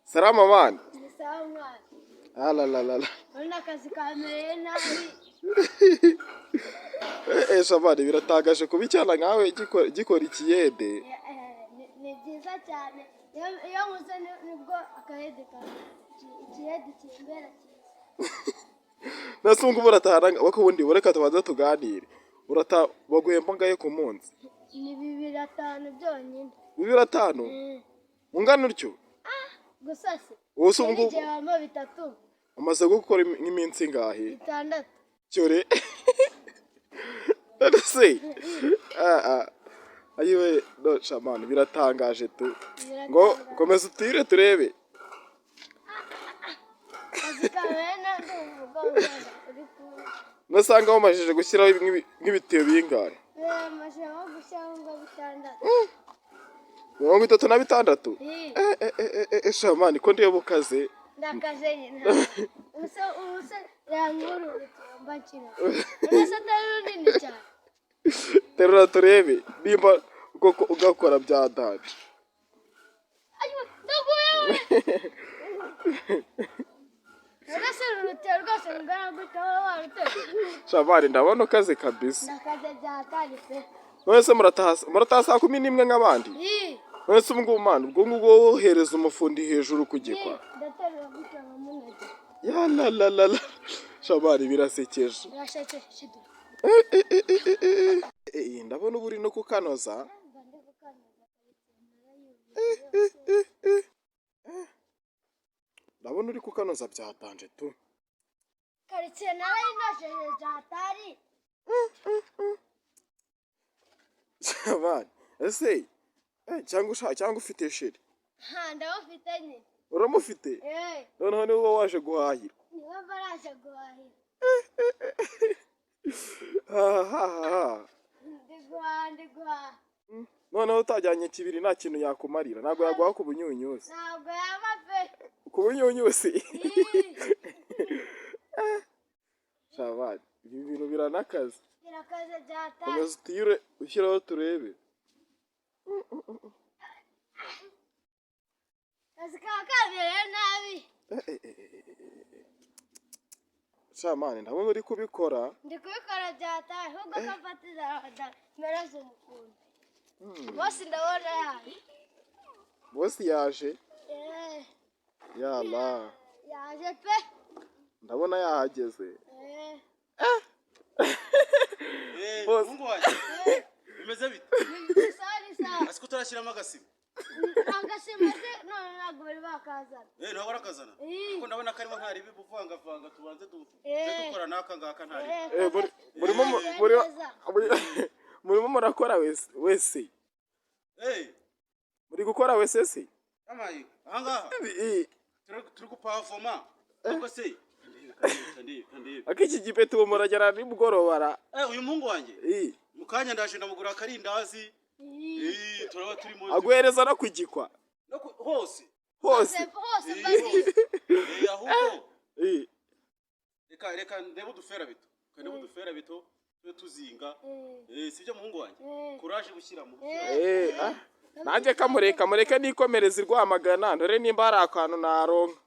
Salama man. Salama. Ala. Urabona akazi kamereye nabi. Shabani biratagaje kuba icyana nkawe gikora ikiyede. Ni byiza cyane. Iyo nkuze nibwo akayede ikiyede kimbera cyiza. Nasunga uburatahana bakubundi bureka tubanza tuganire. Urata baguhemba ngaye ku munsi. Ni 2,500 byonyine. 2,500? Ungana utyo? Gusa se. Wose ubwo ijambo 3. amaze gukora nk'iminsi ngahe? 6. Cyore. Ndase. Ayiwe no shamani biratangaje tu. Ngo komeza utire turebe. Nasanga wamajije gushyiraho nk'ibitebo bingahe? Maze gushyiraho ngo 6. 36? Shamani ko ndiye bukaze. Ndakaze nyine. Ubusa yankuru mbakira. Urasa tarunini cyane. Terura turebe nimba ugakora bya danje. Ayo ndaguye. Urasa rutero rwose ngana gutaho warute. Shamani ndabona ukaze kabisa. Ndakaze bya tarife. Mwese murataha 11 nk'abandi? Mwese ubwo umwana ubwo wohereza umufundi hejuru kugikwa. Ndaterura gutya munege. Ya la. Shamani birasekeje. Birashekeje. Ndabona uburi no kukanoza. Ndabona uri kukanoza byatanje tu. Karitsiye nayo nasheje byatari. Shamani ese cyangwa ufite sheri? Ndawufite nyine. Uramufite? Noneho niba waje guhahira. Niba baraje guhahira. Ndiguha. Noneho utajyanye kibiri nta kintu yakumarira. Ntabwo yaguha ku bunyunyuzi. Ntabwo yaba pe. Ku bunyunyuzi. Shabani ibi bintu biranakaze. Birakaze byata. Komeza utire ushyiraho turebe. Kazi kamereye nabi. Shamani ndabona uri kubikora. Ndi kubikora byata ahubwo kafatiza merazo umukundi. Bosi ndabona yaje. Bosi yaje? Yala. Yaje pe. Ndabona yahageze. Mungu waje. Bimeze bite? Sari. Asiko turashyiramo agasima. Agasima none ntabwo bari bakazana. Ntabwo barakazana. Kuko ndabona karimo ntari bivanga tubanze dukora naka ngaka ntari. Murimo murakora wese. Muri gukora wese se? Amayi ahangaha. Turi gupavoma. Ubwo se kandi. Akiki gipetu umuragera ni mugorobara. Uyu mungu wanjye. Mukanya ndaje ndamugura karindazi. Turaba turi mu. Agwereza no kugikwa. Hose. Ahubwo. Reka ndebe udufera bito. Kandi udufera bito tuzinga. Sibyo muhungu wanjye. Courage gushyira mu. Nanjye kamureka nikomereza irwamagana ndore nimba hari akantu naronka.